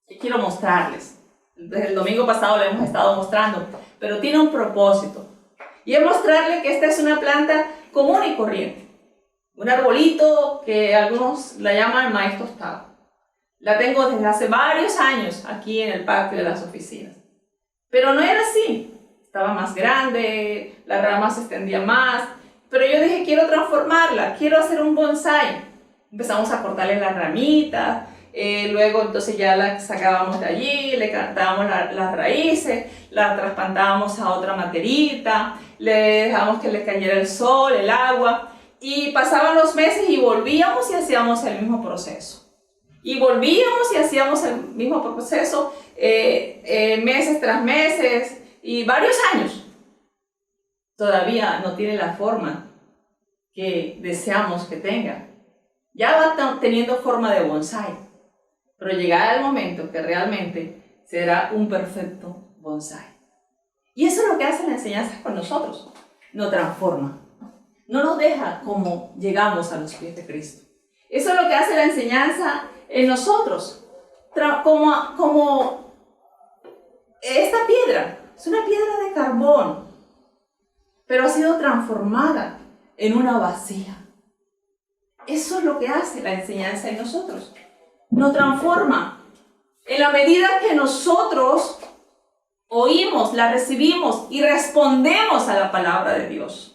que quiero mostrarles. Desde el domingo pasado le hemos estado mostrando, pero tiene un propósito. Y es mostrarle que esta es una planta común y corriente. Un arbolito que algunos la llaman maíz tostado. La tengo desde hace varios años aquí en el patio de las oficinas. Pero no era así. Estaba más grande, las ramas se extendían más. Pero yo dije, quiero transformarla, quiero hacer un bonsái. Empezamos a cortarle las ramitas, luego entonces ya la sacábamos de allí, le cortábamos las raíces, la trasplantábamos a otra materita, le dejábamos que le cayera el sol, el agua, y pasaban los meses y volvíamos y hacíamos el mismo proceso. Y volvíamos y hacíamos el mismo proceso meses tras meses y varios años. Todavía no tiene la forma que deseamos que tenga. Ya va teniendo forma de bonsái, pero llegará el momento que realmente será un perfecto bonsái. Y eso es lo que hace la enseñanza con nosotros. Nos transforma. No nos deja como llegamos a los pies de Cristo. Eso es lo que hace la enseñanza en nosotros. Como esta piedra. Es una piedra de carbón, pero ha sido transformada en una vasija. Eso es lo que hace la enseñanza en nosotros. Nos transforma. En la medida que nosotros oímos, la recibimos y respondemos a la palabra de Dios.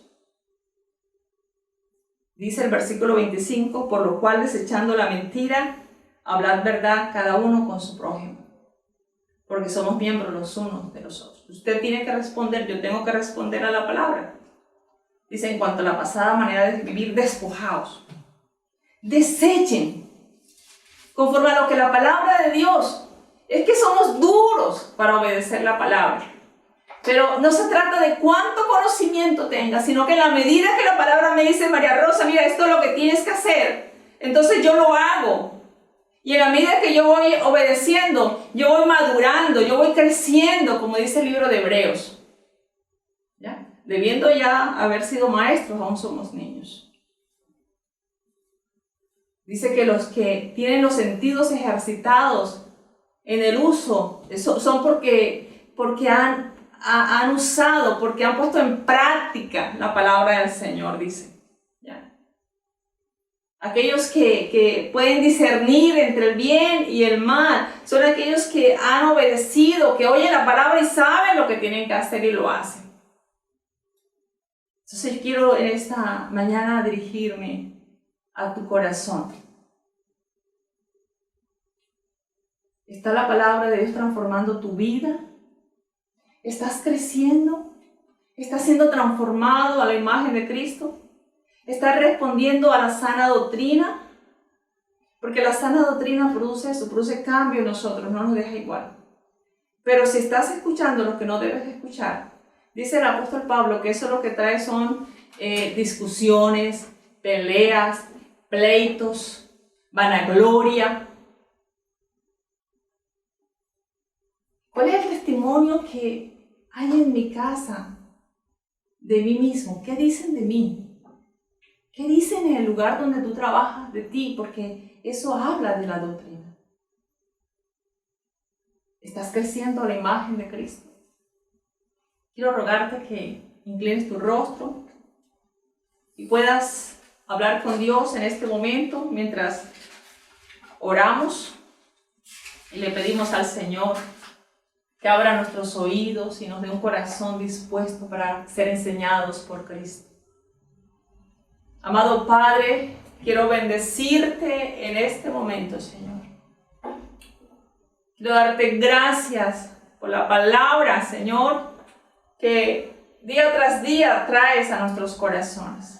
Dice el versículo 25, por lo cual desechando la mentira, hablad verdad cada uno con su prójimo. Porque somos miembros los unos de los otros. Usted tiene que responder, yo tengo que responder a la palabra. Dice, en cuanto a la pasada manera de vivir, despojaos. Desechen. Conforme a lo que la palabra de Dios. Es que somos duros para obedecer la palabra. Pero no se trata de cuánto conocimiento tengas, sino que en la medida que la palabra me dice, María Rosa, mira, esto es lo que tienes que hacer. Entonces yo lo hago. Y en la medida que yo voy obedeciendo, yo voy madurando, yo voy creciendo, como dice el libro de Hebreos. ¿Ya? Debiendo ya haber sido maestros, aún somos niños. Dice que los que tienen los sentidos ejercitados en el uso, son porque han usado, porque han puesto en práctica la palabra del Señor, dice. ¿Ya? Aquellos que pueden discernir entre el bien y el mal, son aquellos que han obedecido, que oyen la palabra y saben lo que tienen que hacer y lo hacen. Entonces quiero en esta mañana dirigirme a tu corazón. ¿Está la palabra de Dios transformando tu vida? ¿Estás creciendo? ¿Estás siendo transformado a la imagen de Cristo? ¿Estás respondiendo a la sana doctrina? Porque la sana doctrina produce eso, produce cambio en nosotros, no nos deja igual. Pero si estás escuchando lo que no debes escuchar, dice el apóstol Pablo que eso lo que trae son discusiones, peleas, pleitos, vanagloria. ¿Cuál es el testimonio que hay en mi casa de mí mismo? ¿Qué dicen de mí? ¿Qué dicen en el lugar donde tú trabajas de ti? Porque eso habla de la doctrina. ¿Estás creciendo a la imagen de Cristo? Quiero rogarte que inclines tu rostro y puedas hablar con Dios en este momento mientras oramos y le pedimos al Señor que abra nuestros oídos y nos dé un corazón dispuesto para ser enseñados por Cristo. Amado Padre, quiero bendecirte en este momento, Señor. Quiero darte gracias por la palabra, Señor, que día tras día traes a nuestros corazones.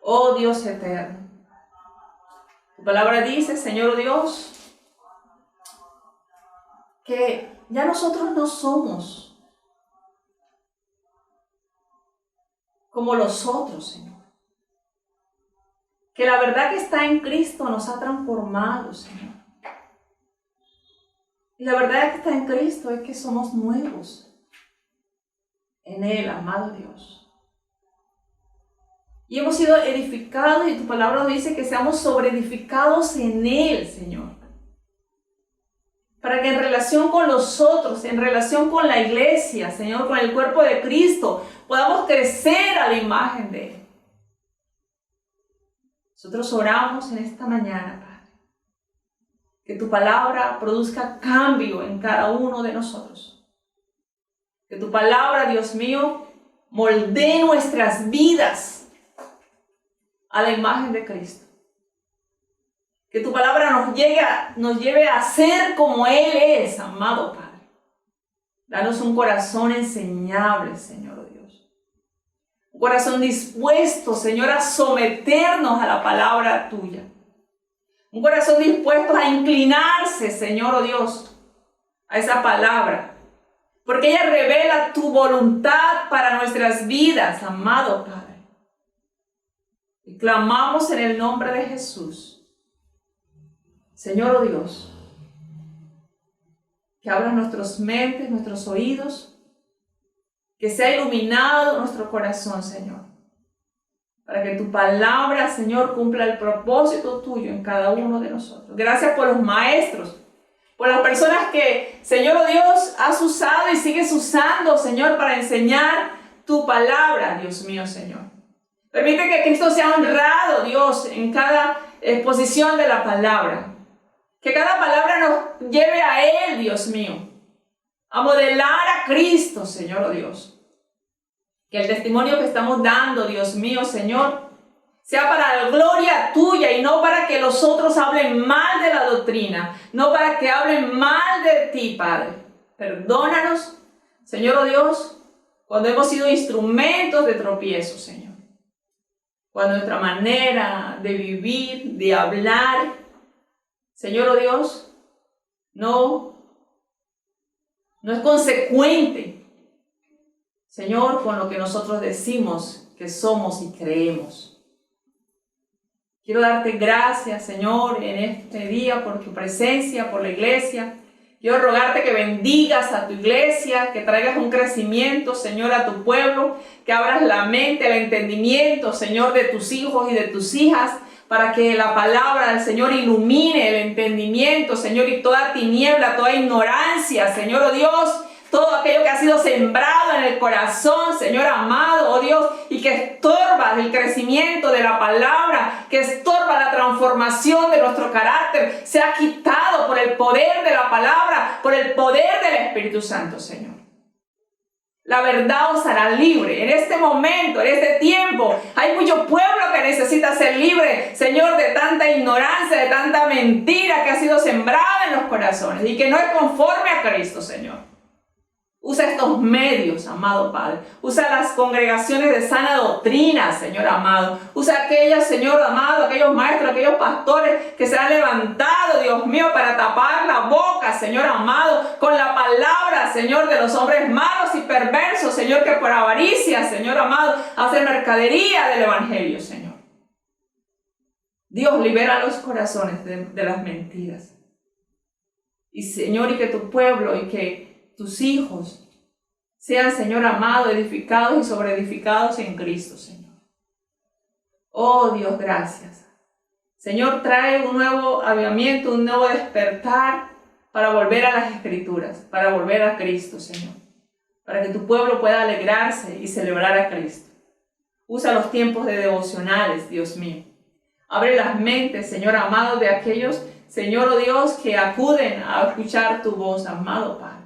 Oh Dios eterno, tu palabra dice, Señor Dios, que ya nosotros no somos como los otros, Señor. Que la verdad que está en Cristo nos ha transformado, Señor. Y la verdad que está en Cristo es que somos nuevos en Él, amado Dios. Y hemos sido edificados, y tu palabra nos dice que seamos sobreedificados en Él, Señor. Para que en relación con los otros, en relación con la iglesia, Señor, con el cuerpo de Cristo, podamos crecer a la imagen de Él. Nosotros oramos en esta mañana, Padre, que tu palabra produzca cambio en cada uno de nosotros. Que tu palabra, Dios mío, moldee nuestras vidas a la imagen de Cristo. Que tu palabra nos lleve a ser como Él es, amado Padre. Danos un corazón enseñable, Señor Dios. Un corazón dispuesto, Señor, a someternos a la palabra tuya. Un corazón dispuesto a inclinarse, Señor Dios, a esa palabra. Porque ella revela tu voluntad para nuestras vidas, amado Padre. Y clamamos en el nombre de Jesús. Señor, oh Dios, que abras nuestras mentes, nuestros oídos, que sea iluminado nuestro corazón, Señor, para que tu palabra, Señor, cumpla el propósito tuyo en cada uno de nosotros. Gracias por los maestros, por las personas que, Señor, oh Dios, has usado y sigues usando, Señor, para enseñar tu palabra, Dios mío, Señor. Permite que Cristo sea honrado, Dios, en cada exposición de la palabra. Que cada palabra nos lleve a Él, Dios mío, a modelar a Cristo, Señor, oh Dios. Que el testimonio que estamos dando, Dios mío, Señor, sea para la gloria tuya y no para que los otros hablen mal de la doctrina, no para que hablen mal de ti, Padre. Perdónanos, Señor, oh Dios, cuando hemos sido instrumentos de tropiezo, Señor. Cuando nuestra manera de vivir, de hablar, Señor, oh Dios, no es consecuente, Señor, con lo que nosotros decimos que somos y creemos. Quiero darte gracias, Señor, en este día por tu presencia, por la iglesia. Quiero rogarte que bendigas a tu iglesia, que traigas un crecimiento, Señor, a tu pueblo, que abras la mente, el entendimiento, Señor, de tus hijos y de tus hijas, para que la palabra del Señor ilumine el entendimiento, Señor, y toda tiniebla, toda ignorancia, Señor, oh Dios, todo aquello que ha sido sembrado en el corazón, Señor amado, oh Dios, y que estorba el crecimiento de la palabra, que estorba la transformación de nuestro carácter, sea quitado por el poder de la palabra, por el poder del Espíritu Santo, Señor. La verdad os hará libre. En este momento, en este tiempo, hay mucho pueblo que necesita ser libre, Señor, de tanta ignorancia, de tanta mentira que ha sido sembrada en los corazones y que no es conforme a Cristo, Señor. Usa estos medios, amado Padre. Usa las congregaciones de sana doctrina, Señor amado. Usa aquellas, Señor amado, aquellos maestros, aquellos pastores que se han levantado, Dios mío, para tapar la boca, Señor amado, con la palabra, Señor, de los hombres malos y perversos, Señor, que por avaricia, Señor amado, hacen mercadería del evangelio, Señor. Dios, libera los corazones de las mentiras. Y, Señor, y que tu pueblo y que tus hijos sean, Señor amado, edificados y sobreedificados en Cristo, Señor. Oh Dios, gracias. Señor, trae un nuevo avivamiento, un nuevo despertar para volver a las Escrituras, para volver a Cristo, Señor. Para que tu pueblo pueda alegrarse y celebrar a Cristo. Usa los tiempos de devocionales, Dios mío. Abre las mentes, Señor amado, de aquellos, Señor, oh Dios, que acuden a escuchar tu voz, amado Padre.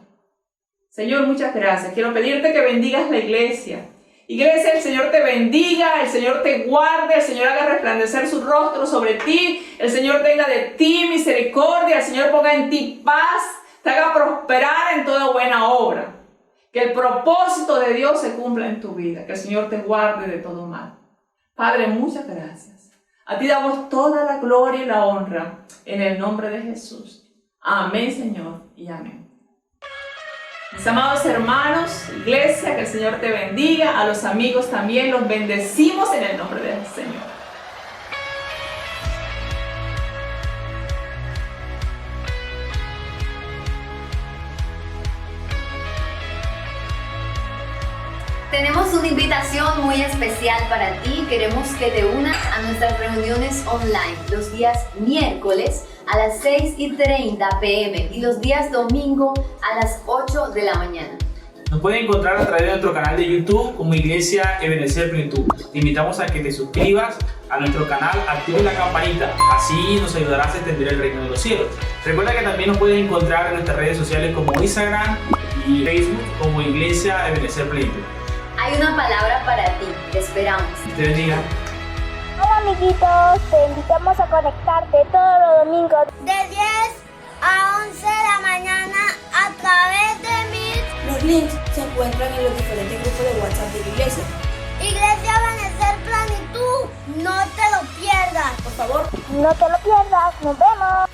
Señor, muchas gracias. Quiero pedirte que bendigas la iglesia. Iglesia, el Señor te bendiga, el Señor te guarde, el Señor haga resplandecer su rostro sobre ti, el Señor tenga de ti misericordia, el Señor ponga en ti paz, te haga prosperar en toda buena obra. Que el propósito de Dios se cumpla en tu vida, que el Señor te guarde de todo mal. Padre, muchas gracias. A ti damos toda la gloria y la honra en el nombre de Jesús. Amén, Señor, y amén. Mis amados hermanos, iglesia, que el Señor te bendiga. A los amigos también los bendecimos en el nombre del Señor. Tenemos una invitación muy especial para ti. Queremos que te unas a nuestras reuniones online los días miércoles a las 6:30 p.m. y los días domingo a las 8 de la mañana. Nos pueden encontrar a través de nuestro canal de YouTube como Iglesia Ebenecer Plenitud. Te invitamos a que te suscribas a nuestro canal, actives la campanita, así nos ayudarás a extender el reino de los cielos. Recuerda que también nos puedes encontrar en nuestras redes sociales como Instagram y Facebook como Iglesia Ebenecer Plenitud. Hay una palabra para ti, te esperamos. Te bendiga. Hola amiguitos, te invitamos a conectarte todos los domingos de 10 a 11 de la mañana a través de Meet. Los links se encuentran en los diferentes grupos de WhatsApp de la iglesia. Iglesia Ebenecer Plenitud, no te lo pierdas. Por favor, no te lo pierdas, nos vemos.